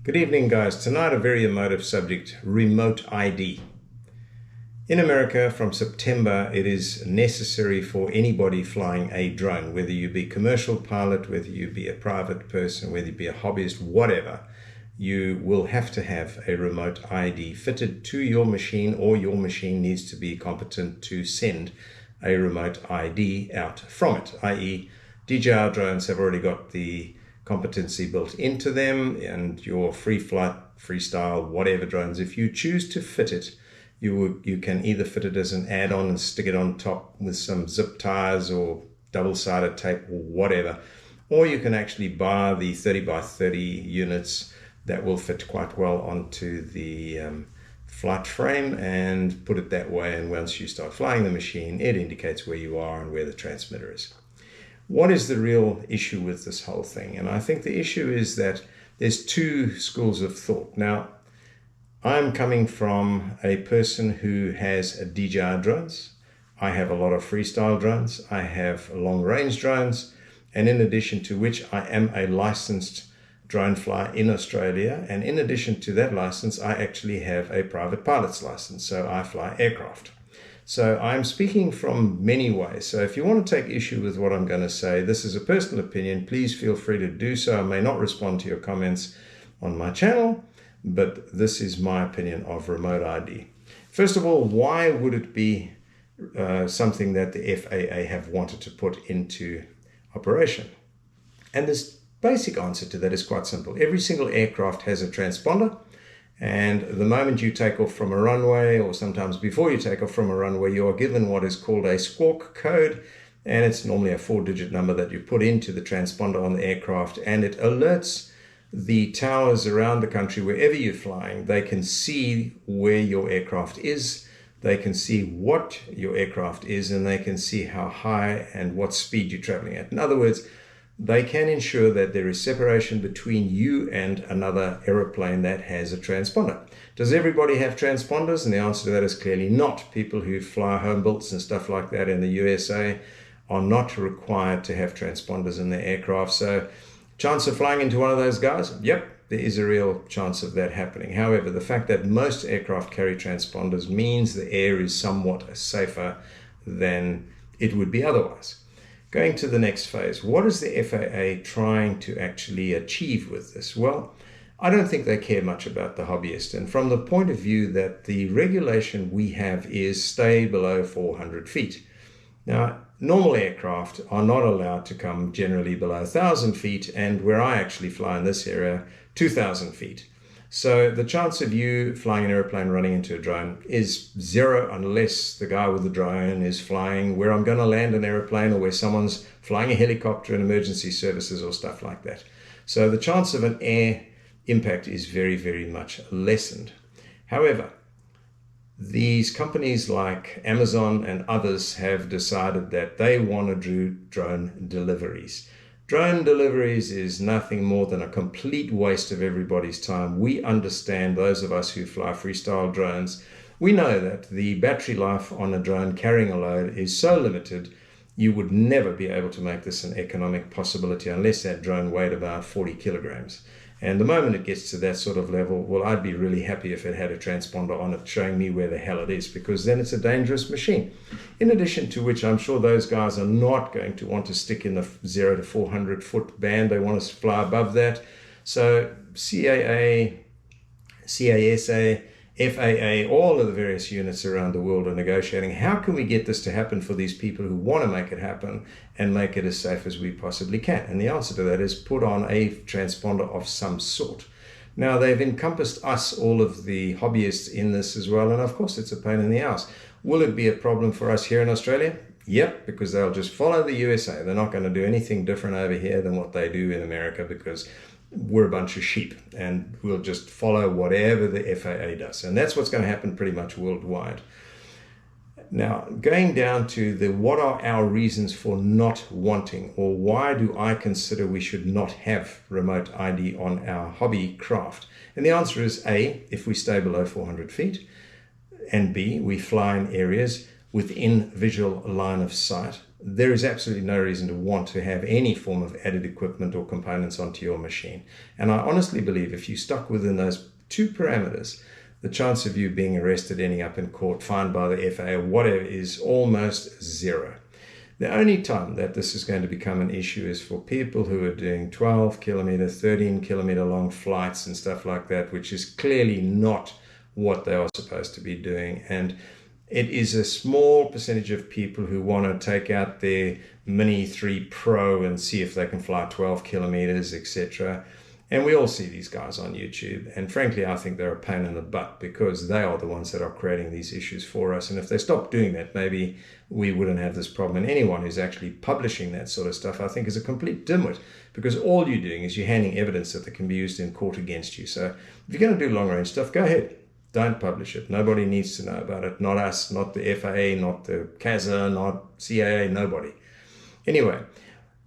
Good evening, guys. Tonight, a very emotive subject, remote ID. In America, from September, it is necessary for anybody flying a drone, whether you be a commercial pilot, whether you be a private person, whether you be a hobbyist, whatever, you will have to have a remote ID fitted to your machine, or your machine needs to be competent to send a remote ID out from it, i.e. DJI drones have already got the competency built into them, and your free flight, freestyle, whatever drones, if you choose to fit it, you can either fit it as an add-on and stick it on top with some zip ties or double-sided tape or whatever, or you can actually buy the 30 by 30 units that will fit quite well onto the flight frame and put it that way, and once you start flying the machine, it indicates where you are and where the transmitter is. What is the real issue with this whole thing? And I think the issue is that there's two schools of thought. Now, I'm coming from a person who has DJI drones. I have a lot of freestyle drones. I have long-range drones. And in addition to which, I am a licensed drone flyer in Australia. And in addition to that license, I actually have a private pilot's license. So I fly aircraft. So I'm speaking from many ways. So if you want to take issue with what I'm going to say, this is a personal opinion. Please feel free to do so. I may not respond to your comments on my channel, but this is my opinion of remote ID. First of all, why would it be something that the FAA have wanted to put into operation? And this basic answer to that is quite simple. Every single aircraft has a transponder. And the moment you take off from a runway, or sometimes before you take off from a runway, you are given what is called a squawk code. And it's normally a 4-digit number that you put into the transponder on the aircraft. And it alerts the towers around the country, wherever you're flying. They can see where your aircraft is. They can see what your aircraft is. And they can see how high and what speed you're traveling at. In other words, they can ensure that there is separation between you and another aeroplane that has a transponder. Does everybody have transponders? And the answer to that is clearly not. People who fly home builts and stuff like that in the USA are not required to have transponders in their aircraft. So chance of flying into one of those guys? Yep, there is a real chance of that happening. However, the fact that most aircraft carry transponders means the air is somewhat safer than it would be otherwise. Going to the next phase, what is the FAA trying to actually achieve with this? Well, I don't think they care much about the hobbyist. And from the point of view that the regulation we have is stay below 400 feet. Now, normal aircraft are not allowed to come generally below 1,000 feet, and where I actually fly in this area, 2,000 feet. So the chance of you flying an airplane running into a drone is zero, unless the guy with the drone is flying where I'm going to land an airplane, or where someone's flying a helicopter in emergency services or stuff like that. So the chance of an air impact is very, very much lessened. However, these companies like Amazon and others have decided that they want to do drone deliveries. Drone deliveries is nothing more than a complete waste of everybody's time. We understand, those of us who fly freestyle drones, we know that the battery life on a drone carrying a load is so limited, you would never be able to make this an economic possibility unless that drone weighed about 40 kilograms. And the moment it gets to that sort of level, well, I'd be really happy if it had a transponder on it showing me where the hell it is, because then it's a dangerous machine. In addition to which, I'm sure those guys are not going to want to stick in the 0 to 400 foot band. They want to fly above that. So CAA, CASA, FAA, all of the various units around the world are negotiating. How can we get this to happen for these people who want to make it happen and make it as safe as we possibly can? And the answer to that is put on a transponder of some sort. Now, they've encompassed us, all of the hobbyists, in this as well. And of course, it's a pain in the ass. Will it be a problem for us here in Australia? Yep, because they'll just follow the USA. They're not going to do anything different over here than what they do in America, because we're a bunch of sheep and we'll just follow whatever the FAA does. And that's what's going to happen pretty much worldwide. Now, going down to what are our reasons for not wanting, or why do I consider we should not have remote ID on our hobby craft? And the answer is A, if we stay below 400 feet, and B, we fly in areas within visual line of sight there is absolutely no reason to want to have any form of added equipment or components onto your machine. And I honestly believe if you stuck within those two parameters, the chance of you being arrested, ending up in court, fined by the FAA or whatever is almost zero. The only time that this is going to become an issue is for people who are doing 12 kilometer, 13 kilometer long flights and stuff like that, which is clearly not what they are supposed to be doing. And it is a small percentage of people who want to take out their Mini 3 Pro and see if they can fly 12 kilometers, etc. And we all see these guys on YouTube. And frankly, I think they're a pain in the butt because they are the ones that are creating these issues for us. And if they stop doing that, maybe we wouldn't have this problem. And anyone who's actually publishing that sort of stuff, I think, is a complete dimwit, because all you're doing is you're handing evidence that can be used in court against you. So if you're going to do long range stuff, go ahead. Don't publish it. Nobody needs to know about it. Not us, not the FAA, not the CASA, not CAA, nobody. Anyway,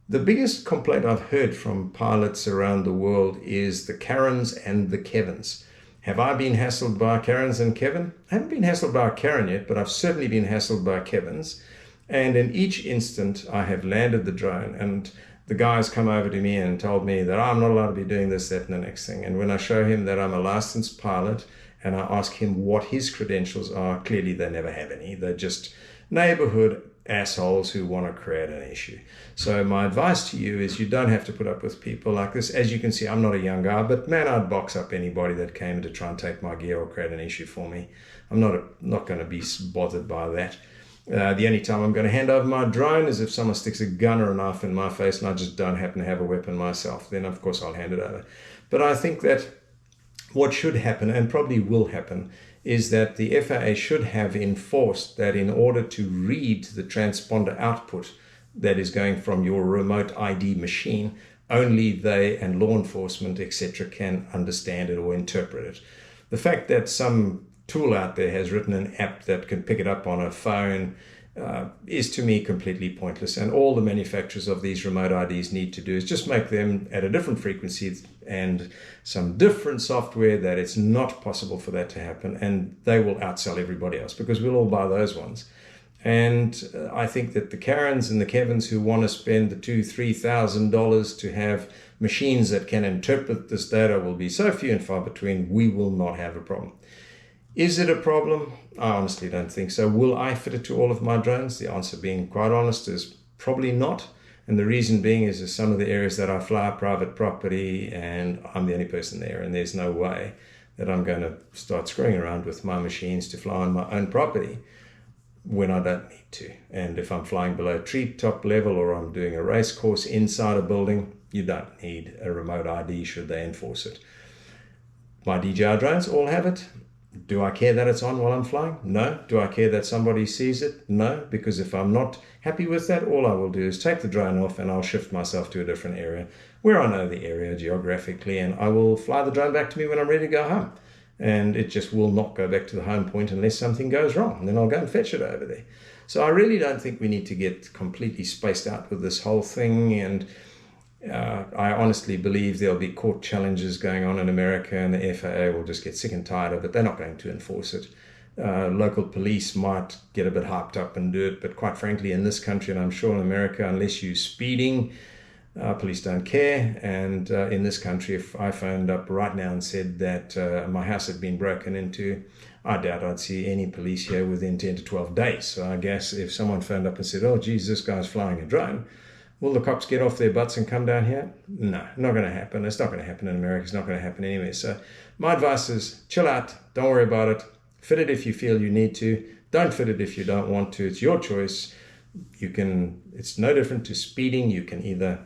the biggest complaint I've heard from pilots around the world is the Karens and the Kevins. Have I been hassled by Karens and Kevin? I haven't been hassled by a Karen yet, but I've certainly been hassled by Kevins. And in each instant, I have landed the drone and the guy's come over to me and told me that I'm not allowed to be doing this, that, and the next thing. And when I show him that I'm a licensed pilot and I ask him what his credentials are, clearly they never have any. They're just neighborhood assholes who want to create an issue. So my advice to you is you don't have to put up with people like this. As you can see, I'm not a young guy, but man, I'd box up anybody that came to try and take my gear or create an issue for me. I'm not going to be bothered by that. The only time I'm going to hand over my drone is if someone sticks a gun or a knife in my face and I just don't happen to have a weapon myself. Then, of course, I'll hand it over. But I think that what should happen, and probably will happen, is that the FAA should have enforced that in order to read the transponder output that is going from your remote ID machine, only they and law enforcement, etc., can understand it or interpret it. The fact that some tool out there has written an app that can pick it up on a phone is to me completely pointless. And all the manufacturers of these remote IDs need to do is just make them at a different frequency and some different software that it's not possible for that to happen, and they will outsell everybody else because we'll all buy those ones. And I think that the Karens and the Kevins who want to spend the $2,000-3,000 to have machines that can interpret this data will be so few and far between, we will not have a problem. Is it a problem? I honestly don't think so. Will I fit it to all of my drones? The answer, being quite honest, is probably not. And the reason being is some of the areas that I fly are private property and I'm the only person there, and there's no way that I'm going to start screwing around with my machines to fly on my own property when I don't need to. And if I'm flying below treetop level or I'm doing a race course inside a building, you don't need a remote ID should they enforce it. My DJI drones all have it. Do I care that it's on while I'm flying? No. Do I care that somebody sees it? No, because if I'm not happy with that, all I will do is take the drone off and I'll shift myself to a different area where I know the area geographically, and I will fly the drone back to me when I'm ready to go home. And it just will not go back to the home point unless something goes wrong. And then I'll go and fetch it over there. So I really don't think we need to get completely spaced out with this whole thing. And I honestly believe there'll be court challenges going on in America, and the FAA will just get sick and tired of it. They're not going to enforce it. Local police might get a bit hyped up and do it, but quite frankly, in this country, and I'm sure in America, unless you're speeding, police don't care. And in this country, if I phoned up right now and said that my house had been broken into, I doubt I'd see any police here within 10 to 12 days. So I guess if someone phoned up and said, oh, geez, this guy's flying a drone, will the cops get off their butts and come down here? No, not going to happen. It's not going to happen in America. It's not going to happen anywhere. So my advice is chill out. Don't worry about it. Fit it if you feel you need to. Don't fit it if you don't want to. It's your choice. It's no different to speeding. You can either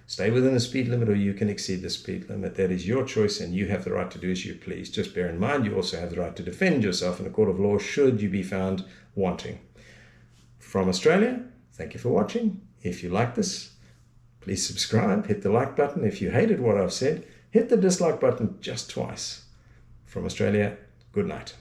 stay within the speed limit or you can exceed the speed limit. That is your choice, and you have the right to do as you please. Just bear in mind, you also have the right to defend yourself in a court of law should you be found wanting. From Australia, thank you for watching. If you like this, please subscribe, hit the like button. If you hated what I've said, hit the dislike button just twice. From Australia, good night.